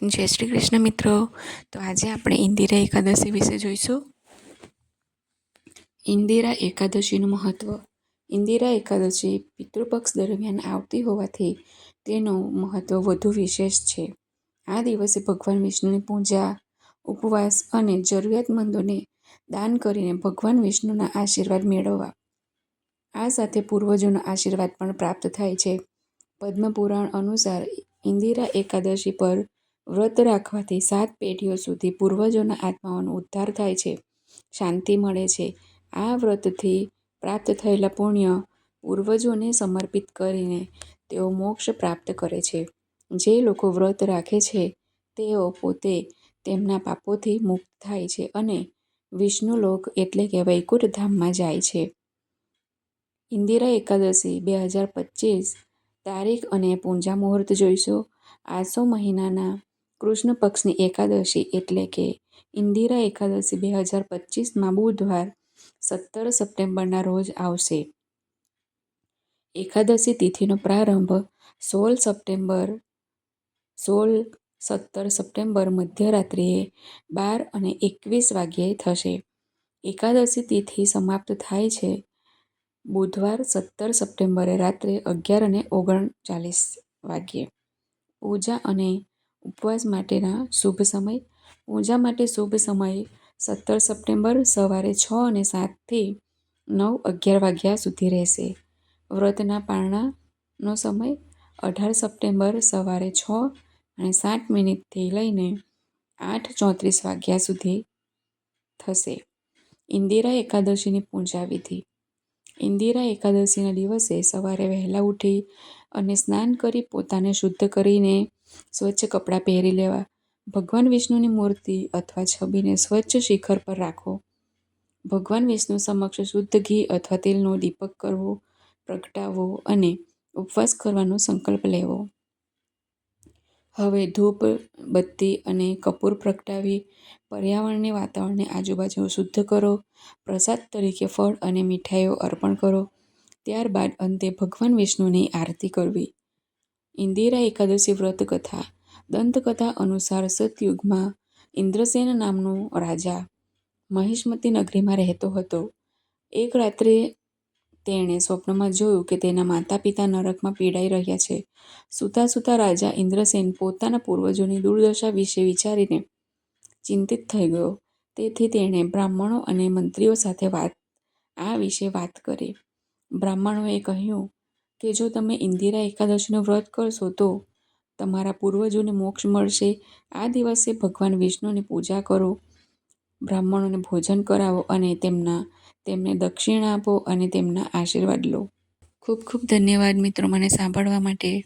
જય શ્રી કૃષ્ણ મિત્રો. તો આજે આપણે ઇન્દિરા એકાદશી વિશે જોઈશું. ઇન્દિરા એકાદશીનું મહત્વ. ઇન્દિરા એકાદશી પિતૃપક્ષ દરમિયાન આવતી હોવાથી તેનું મહત્વ વધુ વિશેષ છે. આ દિવસે ભગવાન વિષ્ણુની પૂજા, ઉપવાસ અને જરૂરિયાતમંદોને દાન કરીને ભગવાન વિષ્ણુના આશીર્વાદ મેળવવા. આ સાથે પૂર્વજોના આશીર્વાદ પણ પ્રાપ્ત થાય છે. પદ્મપુરાણ અનુસાર ઇન્દિરા એકાદશી પર વ્રત રાખવાથી 7 પેઢીઓ સુધી પૂર્વજોના આત્માઓનો ઉદ્ધાર થાય છે, શાંતિ મળે છે. આ વ્રતથી પ્રાપ્ત થયેલા પુણ્ય પૂર્વજોને સમર્પિત કરીને તેઓ મોક્ષ પ્રાપ્ત કરે છે. જે લોકો વ્રત રાખે છે તેઓ પોતે તેમના પાપોથી મુક્ત થાય છે અને વિષ્ણુલોક એટલે કે વૈકુંઠ ધામમાં જાય છે. ઇન્દિરા એકાદશી 2025 તારીખ અને પૂજા મુહૂર્ત જોઈશું. આસો મહિનાના કૃષ્ણ પક્ષની એકાદશી એટલે કે ઇન્દિરા એકાદશી 2025માં બુધવાર 17 સપ્ટેમ્બરના રોજ આવશે. એકાદશી તિથિનો પ્રારંભ 17 સપ્ટેમ્બર મધ્યરાત્રિએ 12:21 વાગ્યે થશે. એકાદશી તિથિ સમાપ્ત થાય છે બુધવાર 17 સપ્ટેમ્બરે રાત્રે 11:39 વાગ્યે. પૂજા અને ઉપવાસ માટેના શુભ સમય. પૂજા માટે શુભ સમય 17 સપ્ટેમ્બર સવારે 6:07 થી 9:11 વાગ્યા સુધી રહેશે. વ્રતના પારણાનો સમય 18 સપ્ટેમ્બર સવારે 6:07 થી લઈને 8:34 વાગ્યા સુધી થશે. ઇન્દિરા એકાદશીની પૂજા વિધિ. ઇન્દિરા એકાદશીના દિવસે સવારે વહેલા ઉઠી અને સ્નાન કરી પોતાને શુદ્ધ કરીને સ્વચ્છ કપડાં પહેરી લેવા. ભગવાન વિષ્ણુની મૂર્તિ અથવા છબીને સ્વચ્છ શિખર પર રાખો. ભગવાન વિષ્ણુ સમક્ષ શુદ્ધ ઘી અથવા તેલનો દીપક કરવો, પ્રગટાવવો અને ઉપવાસ કરવાનો સંકલ્પ લેવો. હવે ધૂપ, બત્તી અને કપૂર પ્રગટાવી પર્યાવરણને વાતાવરણને આજુબાજુ શુદ્ધ કરો. પ્રસાદ તરીકે ફળ અને મીઠાઈઓ અર્પણ કરો. ત્યારબાદ અંતે ભગવાન વિષ્ણુની આરતી કરવી. ઇન્દિરા એકાદશી વ્રત કથા. દંતકથા અનુસાર સતયુગમાં ઇન્દ્રસેન નામનો રાજા મહિષ્મતી નગરીમાં રહેતો હતો. એક રાત્રે તેણે સ્વપ્નમાં જોયું કે તેના માતા પિતા નરકમાં પીડાઈ રહ્યા છે. સૂતા સૂતા રાજા ઇન્દ્રસેન પોતાના પૂર્વજોની દુર્દશા વિશે વિચારીને ચિંતિત થઈ ગયો. તેથી તેણે બ્રાહ્મણો અને મંત્રીઓ સાથે આ વિશે વાત કરી. બ્રાહ્મણોએ કહ્યું કે જો તમે ઇન્દિરા એકાદશીનું વ્રત કરશો તો તમારા પૂર્વજોને મોક્ષ મળશે. આ દિવસે ભગવાન વિષ્ણુની પૂજા કરો, બ્રાહ્મણોને ભોજન કરાવો અને તેમને દક્ષિણા આપો અને તેમના આશીર્વાદ લો. ખૂબ ખૂબ ધન્યવાદ મિત્રો મને સાંભળવા માટે.